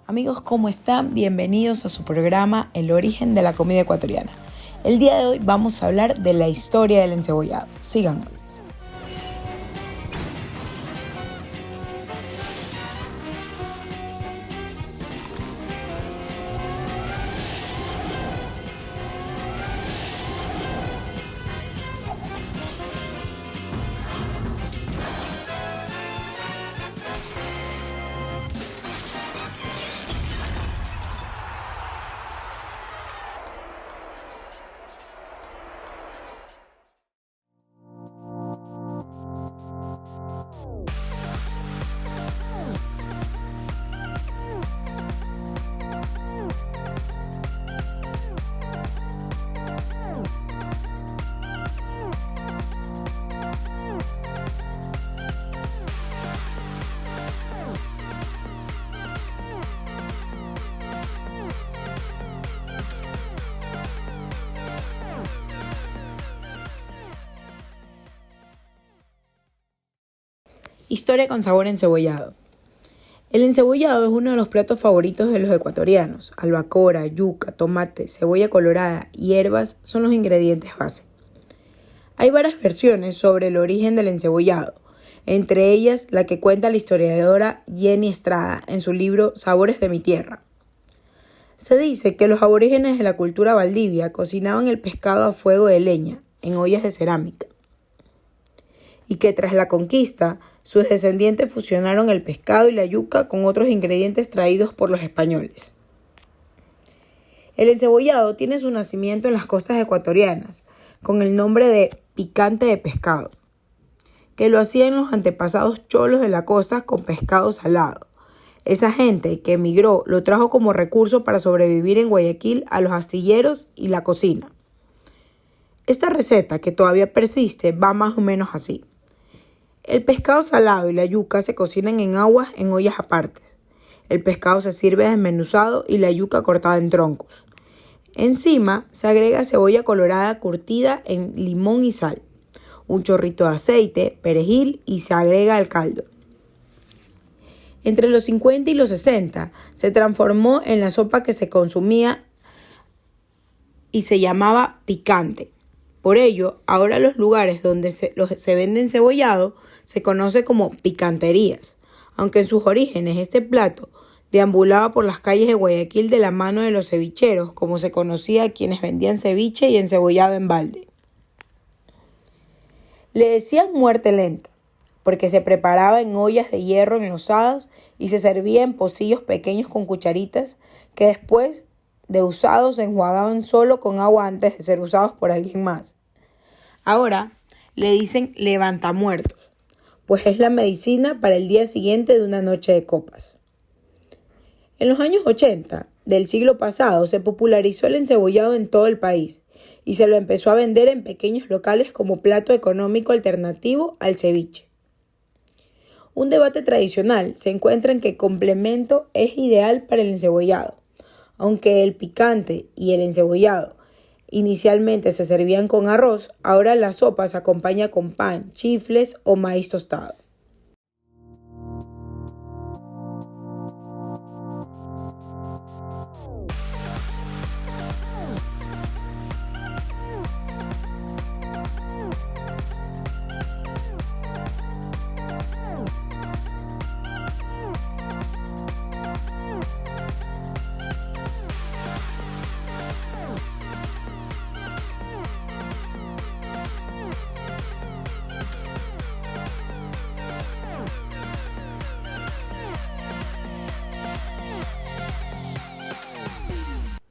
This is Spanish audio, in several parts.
Amigos, ¿cómo están? Bienvenidos a su programa El origen de la comida ecuatoriana. El día de hoy vamos a hablar de la historia del encebollado. Síganme. Historia con sabor encebollado. El encebollado es uno de los platos favoritos de los ecuatorianos. Albacora, yuca, tomate, cebolla colorada y hierbas son los ingredientes base. Hay varias versiones sobre el origen del encebollado, entre ellas la que cuenta la historiadora Jenny Estrada en su libro Sabores de mi tierra. Se dice que los aborígenes de la cultura valdivia cocinaban el pescado a fuego de leña, en ollas de cerámica, y que tras la conquista, sus descendientes fusionaron el pescado y la yuca con otros ingredientes traídos por los españoles. El encebollado tiene su nacimiento en las costas ecuatorianas, con el nombre de picante de pescado, que lo hacían los antepasados cholos de la costa con pescado salado. Esa gente que emigró lo trajo como recurso para sobrevivir en Guayaquil a los astilleros y la cocina. Esta receta, que todavía persiste, va más o menos así. El pescado salado y la yuca se cocinan en aguas en ollas apartes. El pescado se sirve desmenuzado y la yuca cortada en troncos. Encima se agrega cebolla colorada curtida en limón y sal, un chorrito de aceite, perejil y se agrega al caldo. Entre los 50 y los 60 se transformó en la sopa que se consumía y se llamaba picante. Por ello, ahora los lugares donde se vende encebollado se conoce como picanterías, aunque en sus orígenes este plato deambulaba por las calles de Guayaquil de la mano de los cevicheros, como se conocía a quienes vendían ceviche y encebollado en balde. Le decían muerte lenta, porque se preparaba en ollas de hierro enlosadas y se servía en pocillos pequeños con cucharitas que después de usados se enjuagaban solo con agua antes de ser usados por alguien más. Ahora le dicen levantamuertos, pues es la medicina para el día siguiente de una noche de copas. En los años 80 del siglo pasado se popularizó el encebollado en todo el país y se lo empezó a vender en pequeños locales como plato económico alternativo al ceviche. Un debate tradicional se encuentra en qué complemento es ideal para el encebollado. Aunque el picante y el encebollado inicialmente se servían con arroz, ahora la sopa se acompaña con pan, chifles o maíz tostado.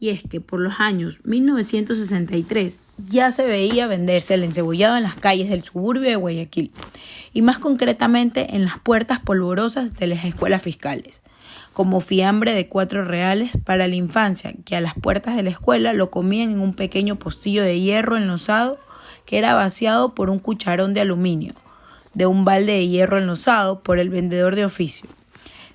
Y es que por los años 1963 ya se veía venderse el encebollado en las calles del suburbio de Guayaquil y más concretamente en las puertas polvorosas de las escuelas fiscales, como fiambre de 4 reales para la infancia, que a las puertas de la escuela lo comían en un pequeño postillo de hierro enlosado que era vaciado por un cucharón de aluminio, de un balde de hierro enlosado por el vendedor de oficio.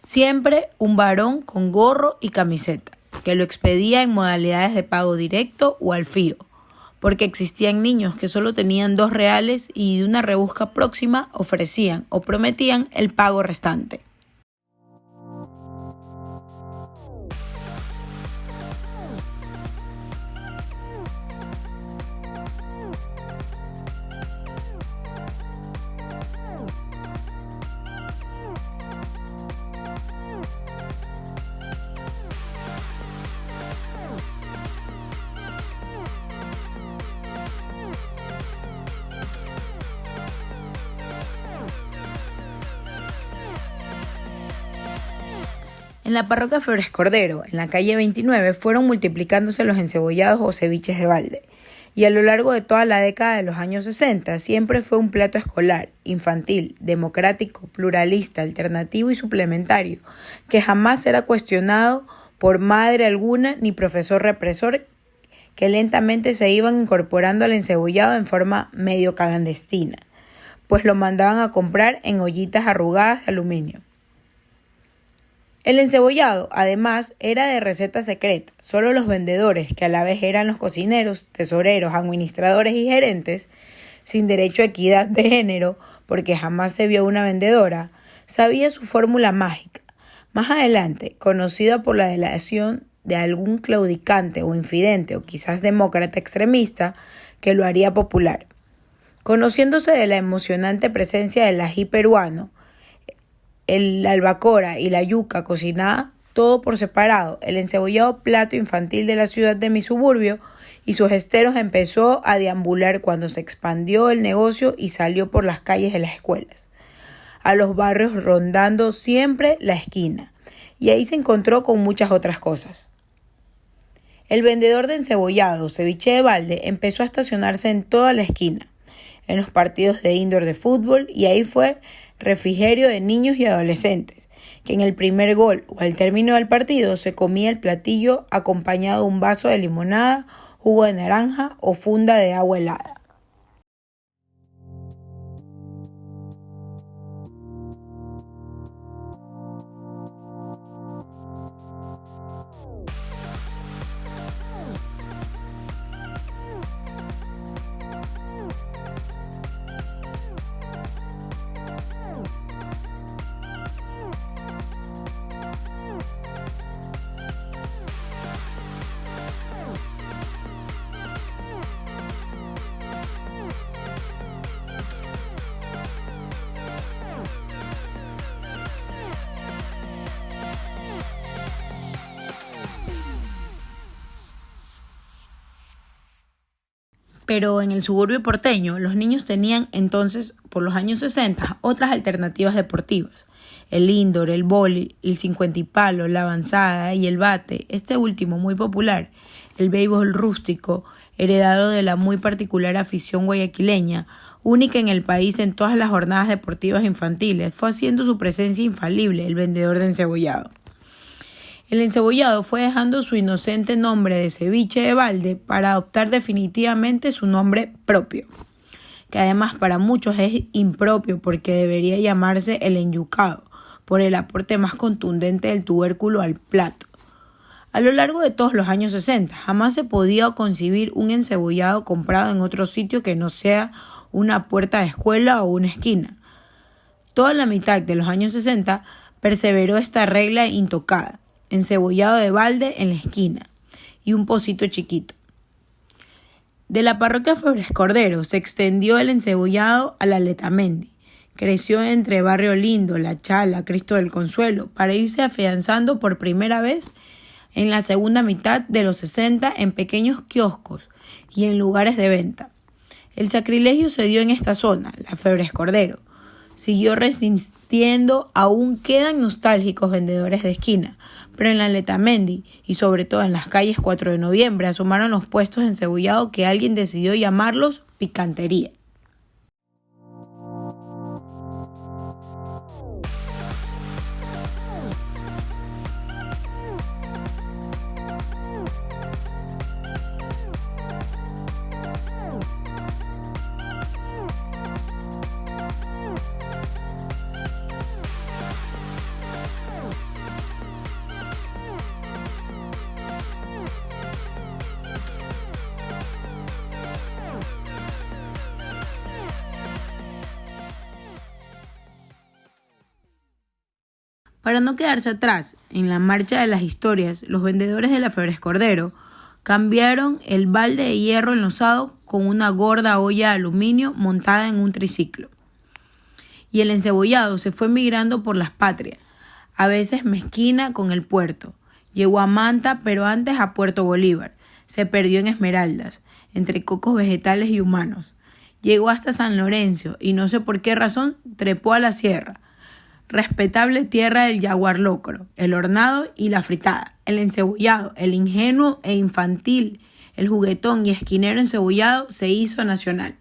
Siempre un varón con gorro y camiseta, que lo expedía en modalidades de pago directo o al fío, porque existían niños que solo tenían 2 reales y de una rebusca próxima ofrecían o prometían el pago restante. En la parroquia Flores Cordero, en la calle 29, fueron multiplicándose los encebollados o ceviches de balde. Y a lo largo de toda la década de los años 60 siempre fue un plato escolar, infantil, democrático, pluralista, alternativo y suplementario, que jamás será cuestionado por madre alguna ni profesor represor, que lentamente se iban incorporando al encebollado en forma medio clandestina, pues lo mandaban a comprar en ollitas arrugadas de aluminio. El encebollado, además, era de receta secreta. Solo los vendedores, que a la vez eran los cocineros, tesoreros, administradores y gerentes, sin derecho a equidad de género, porque jamás se vio una vendedora, sabía su fórmula mágica. Más adelante, conocida por la delación de algún claudicante o infidente o quizás demócrata extremista que lo haría popular. Conociéndose de la emocionante presencia del ají peruano, la albacora y la yuca cocinada, todo por separado, el encebollado plato infantil de la ciudad de mi suburbio y sus esteros empezó a deambular cuando se expandió el negocio y salió por las calles de las escuelas, a los barrios rondando siempre la esquina, y ahí se encontró con muchas otras cosas. El vendedor de encebollado, ceviche de balde, empezó a estacionarse en toda la esquina, en los partidos de indoor de fútbol, y ahí fue refrigerio de niños y adolescentes, que en el primer gol o al término del partido se comía el platillo acompañado de un vaso de limonada, jugo de naranja o funda de agua helada. Pero en el suburbio porteño, los niños tenían entonces, por los años 60, otras alternativas deportivas. El indoor, el vóley, el 50 y palo, la avanzada y el bate, este último muy popular, el béisbol rústico, heredado de la muy particular afición guayaquileña, única en el país en todas las jornadas deportivas infantiles, fue haciendo su presencia infalible el vendedor de encebollado. El encebollado fue dejando su inocente nombre de ceviche de balde para adoptar definitivamente su nombre propio, que además para muchos es impropio porque debería llamarse el enyucado, por el aporte más contundente del tubérculo al plato. A lo largo de todos los años 60, jamás se podía concebir un encebollado comprado en otro sitio que no sea una puerta de escuela o una esquina. Toda la mitad de los años 60 perseveró esta regla intocada. Encebollado de balde en la esquina y un pocito chiquito. De la parroquia Flores Cordero se extendió el encebollado a la Letamendi. Creció entre Barrio Lindo, La Chala, Cristo del Consuelo, para irse afianzando por primera vez en la segunda mitad de los 60 en pequeños kioscos y en lugares de venta. El sacrilegio se dio en esta zona, la Flores Cordero. Siguió resistiendo, aún quedan nostálgicos vendedores de esquina, pero en la Letamendi y sobre todo en las calles 4 de noviembre asomaron los puestos de encebollado que alguien decidió llamarlos picantería. Para no quedarse atrás en la marcha de las historias, los vendedores de la Flores Cordero cambiaron el balde de hierro enlosado con una gorda olla de aluminio montada en un triciclo. Y el encebollado se fue migrando por las patrias, a veces mezquina con el puerto. Llegó a Manta, pero antes a Puerto Bolívar. Se perdió en Esmeraldas, entre cocos vegetales y humanos. Llegó hasta San Lorenzo y no sé por qué razón trepó a la sierra. Respetable tierra del jaguar locro, el hornado y la fritada, el encebollado, el ingenuo e infantil, el juguetón y esquinero encebollado se hizo nacional.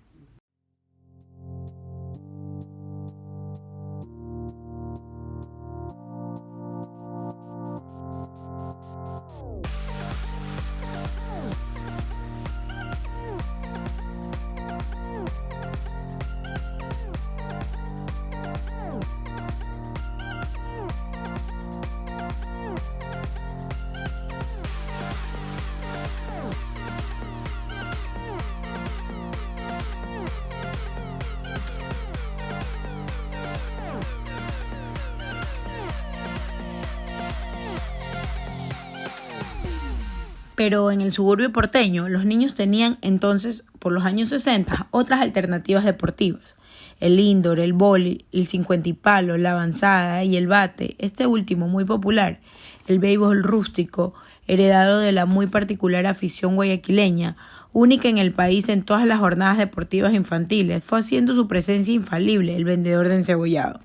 Pero en el suburbio porteño, los niños tenían entonces, por los años 60, otras alternativas deportivas. El indoor, el vóley, el 50 y palo, la avanzada y el bate, este último muy popular, el béisbol rústico, heredado de la muy particular afición guayaquileña, única en el país en todas las jornadas deportivas infantiles, fue haciendo su presencia infalible el vendedor de encebollado.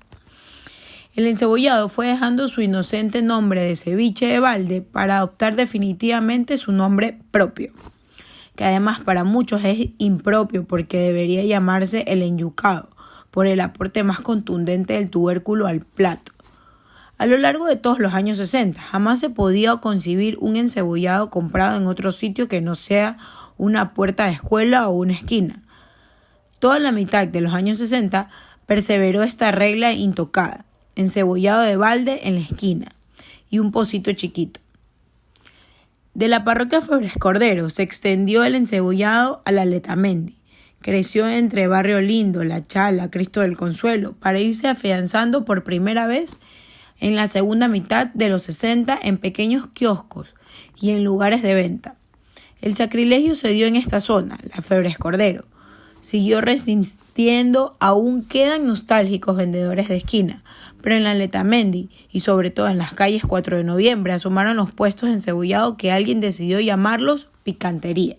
El encebollado fue dejando su inocente nombre de ceviche de balde para adoptar definitivamente su nombre propio, que además para muchos es impropio porque debería llamarse el enyucado, por el aporte más contundente del tubérculo al plato. A lo largo de todos los años 60, jamás se podía concebir un encebollado comprado en otro sitio que no sea una puerta de escuela o una esquina. Toda la mitad de los años 60 perseveró esta regla intocada. Encebollado de balde en la esquina y un pocito chiquito. De la parroquia Febres Cordero se extendió el encebollado a la Letamendi. Creció entre Barrio Lindo, La Chala, Cristo del Consuelo, para irse afianzando por primera vez en la segunda mitad de los 60 en pequeños kioscos y en lugares de venta. El sacrilegio se dio en esta zona, la Febres Cordero. Siguió resistiendo, aún quedan nostálgicos vendedores de esquina, pero en la Letamendi y sobre todo en las calles 4 de noviembre asomaron los puestos de encebollado que alguien decidió llamarlos picantería.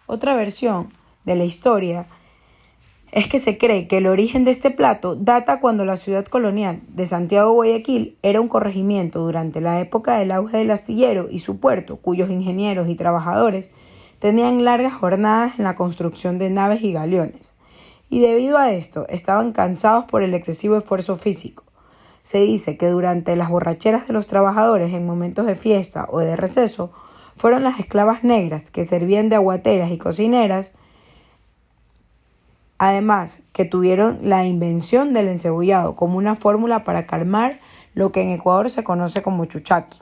Otra versión de la historia es que se cree que el origen de este plato data cuando la ciudad colonial de Santiago Guayaquil era un corregimiento durante la época del auge del astillero y su puerto, cuyos ingenieros y trabajadores tenían largas jornadas en la construcción de naves y galeones. Y debido a esto, estaban cansados por el excesivo esfuerzo físico. Se dice que durante las borracheras de los trabajadores en momentos de fiesta o de receso, fueron las esclavas negras que servían de aguateras y cocineras, además que tuvieron la invención del encebollado como una fórmula para calmar lo que en Ecuador se conoce como chuchaqui.